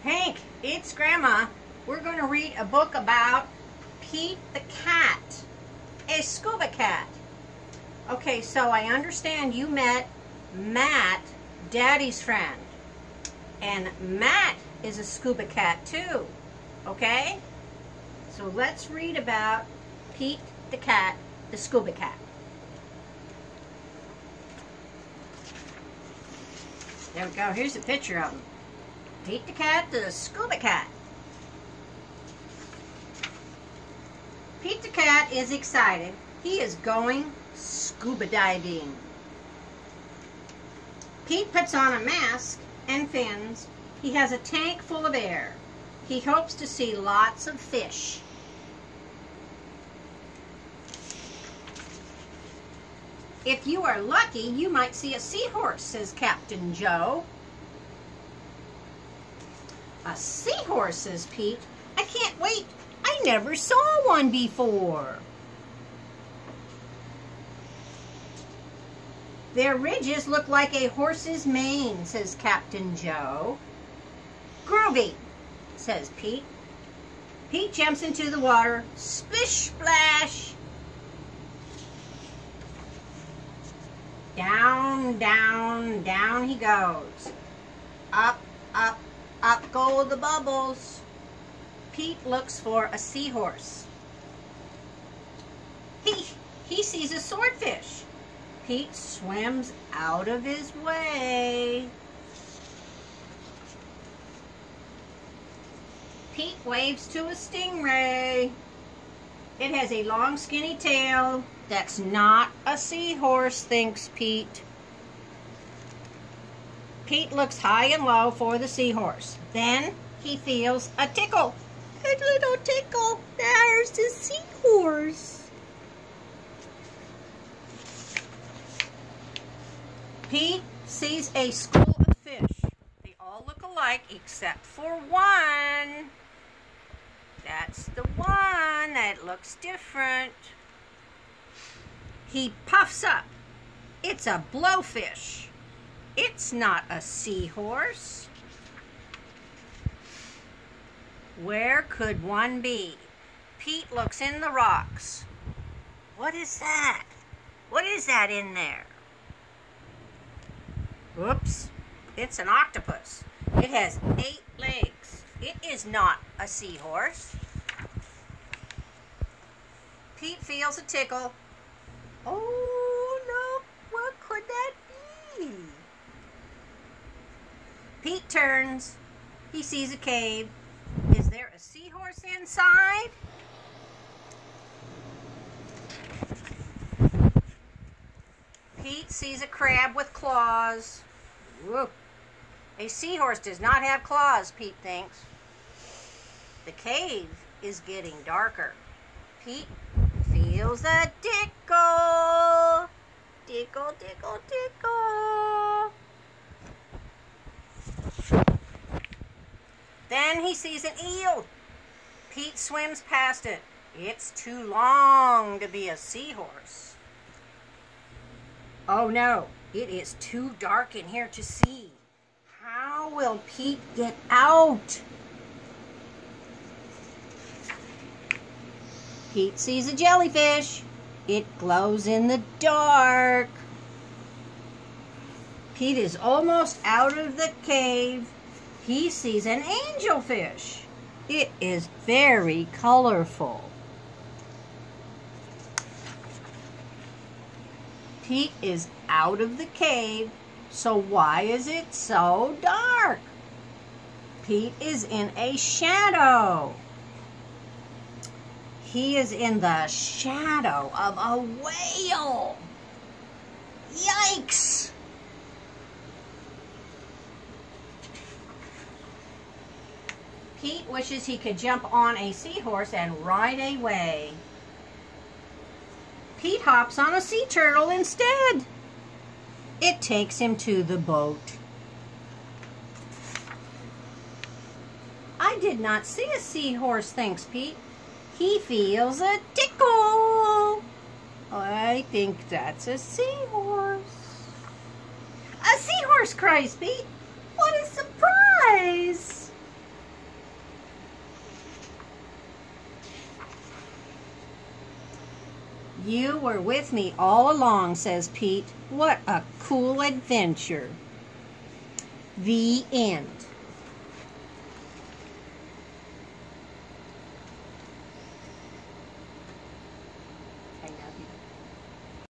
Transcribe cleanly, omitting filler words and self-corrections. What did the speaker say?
Hank, it's Grandma. We're going to read a book about Pete the cat, a scuba cat. Okay, so I understand you met Matt, Daddy's friend. And Matt is a scuba cat too, okay? So let's read about Pete the cat, the scuba cat. There we go, here's a picture of him. Pete the cat, the scuba cat. Pete the cat is excited. He is going scuba diving. Pete puts on a mask and fins. He has a tank full of air. He hopes to see lots of fish. If you are lucky, you might see a seahorse, says Captain Joe. A seahorse, says Pete. I can't wait. I never saw one before. Their ridges look like a horse's mane, says Captain Joe. Groovy, says Pete. Pete jumps into the water. Splish splash. Down, down, down he goes. Up, up, up go the bubbles. Pete looks for a seahorse. He sees a swordfish. Pete swims out of his way. Pete waves to a stingray. It has a long skinny tail. That's not a seahorse, thinks Pete. Pete looks high and low for the seahorse. Then he feels a tickle. A little tickle. There's the seahorse. Pete sees a school of fish. They all look alike except for one. That's the one that looks different. He puffs up. It's a blowfish. It's not a seahorse. Where could one be? Pete looks in the rocks. What is that? What is that in there? Whoops. It's an octopus. It has 8 legs. It is not a seahorse. Pete feels a tickle. Oh, no. What could that be? Pete turns. He sees a cave. Is there a seahorse inside? Pete sees a crab with claws. Whoop. A seahorse does not have claws, Pete thinks. The cave is getting darker. Pete feels a tickle. Tickle, tickle, tickle. Then he sees an eel. Pete swims past it. It's too long to be a seahorse. Oh no, it is too dark in here to see. How will Pete get out? Pete sees a jellyfish. It glows in the dark. Pete is almost out of the cave. He sees an angelfish. It is very colorful. Pete is out of the cave, so why is it so dark? Pete is in a shadow. He is in the shadow of a whale. Yikes! Pete wishes he could jump on a seahorse and ride away. Pete hops on a sea turtle instead. It takes him to the boat. I did not see a seahorse, thinks Pete. He feels a tickle. I think that's a seahorse. A seahorse, cries Pete. What a surprise! You were with me all along, says Pete. What a cool adventure. The end.